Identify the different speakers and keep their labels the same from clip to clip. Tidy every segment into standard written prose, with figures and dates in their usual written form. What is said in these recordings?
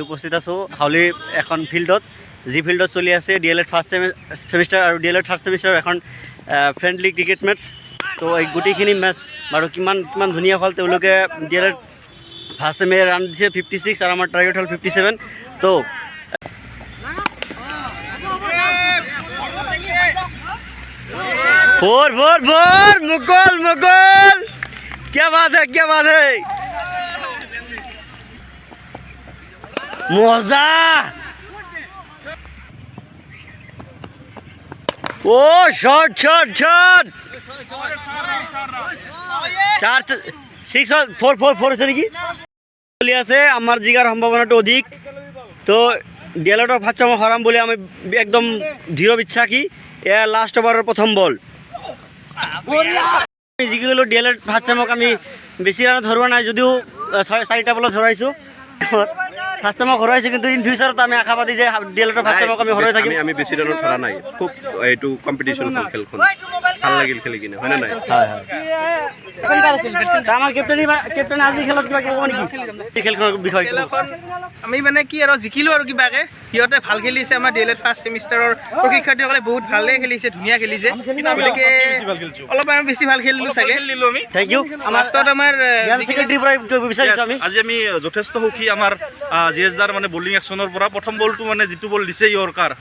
Speaker 1: উপস্থিত আছোঁ হাউলি এখন ফিল্ডত যি ফিল্ডত চলি আছে DLED ফাৰ্ষ্ট ছেমিষ্টাৰ আৰু DLED থাৰ্ড ছেমিষ্টাৰ এখন ফ্ৰেণ্ডলি ক্ৰিকেট মেটচ। তো এই গোটেইখিনি মেটচ বাৰু কিমান ধুনীয়া হ'ল। তেওঁলোকে DLED ফাৰ্ষ্ট ছেমে ৰান দিছে 56 আৰু আমাৰ টাৰ্গেট হ'ল 57। তো four four four Mukul Mukul क्या बात है मजा। ओ शॉट शॉट शॉट 4 6 4 4 4 আছে নেকি চলি আছে। আমার জিগার সম্ভাবনাটা অধিক। তো DLED ফার্স্ট ছেম হারাম বলে আমি একদম দৃঢ় বিশ্বাসী। এয়া লাস্ট ওভারের প্রথম বল জিকি গ'লো। DLED ফাৰ্ষ্ট ছেমক আমি বেছি ৰানত হৰুৱা নাই যদিও 4টা বলত হৰুৱাইছোঁ। ফাৰ্ষ্ট ছেমক হৰুৱাইছোঁ, কিন্তু ইন ফিউচাৰত আমি আশাবাদী যে DLED ফাৰ্ষ্ট ছেমক আমি হৰুৱাই থাকিম।
Speaker 2: আমি বেছি ৰানত হৰা নাই, খুব এইটো কম্পিটিশ্যন খেলখন ভাল লাগিল খেলি কিনে, হয়নে নাই?
Speaker 1: হয় হয়। আমাৰ কেপ্টেইন আজি খেলত কিবা ক'ব নেকি খেলখনৰ বিষয়ে?
Speaker 3: আমি মানে কি আৰু জিকিলোঁ আৰু কিবাকে। সিহঁতে ভাল খেলিছে, আমাৰ DLED ফাৰ্ষ্ট ছেমিষ্টাৰৰ প্ৰশিক্ষাৰ্থীসকলে বহুত ভালে খেলিছে, ধুনীয়া খেলিছে। গতিকে অলপ আমি বেছি ভাল খেলিলোঁ চাগে।
Speaker 1: Thank you.
Speaker 3: লাষ্টত আমাৰ
Speaker 1: ছেক্ৰেটাৰীৰ পৰা বিচাৰিছোঁ আমি।
Speaker 2: আজি আমি যথেষ্ট সুখী আমাৰ GS দাৰ মানে বলিং একশ্যনৰ পৰা। প্ৰথম বলটো মানে যিটো বল দিছে ইয়ৰ্কাৰ,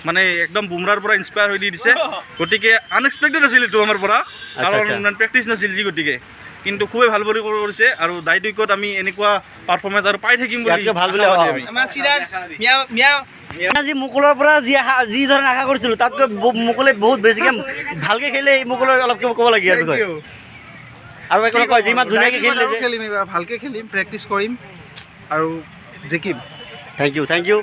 Speaker 2: মানে একদম বুমৰাৰ পৰা ইনস্পায়াৰ হৈ দি দিছে। গতিকে আনএক্সপেক্টেড আছিল এইটো আমাৰ পৰা, কাৰণ প্ৰেক্টিচ নাছিল যি। গতিকে কিন্তু খুবেই ভাল বলিং কৰিছে আৰু দাই দুইকত আমি এনেকুৱা পাৰফৰ্মেঞ্চ আৰু পাই থাকিম বুলি
Speaker 3: আমাৰ চিৰাজ
Speaker 1: আজি মুকুলৰ পৰা যি ধৰণে আশা কৰিছিলোঁ তাতকৈ মুকুলে বহুত বেছিকৈ ভালকৈ খেলিলে। এই মুকুলৰ অলপ ক'ব লাগে আৰু একো কয় যিমান ধুনীয়াকৈ খেলিলে যে।
Speaker 3: খেলিম, এইবাৰ ভালকৈ খেলিম, প্ৰেক্টিচ কৰিম আৰু জিকিম।
Speaker 1: Thank U.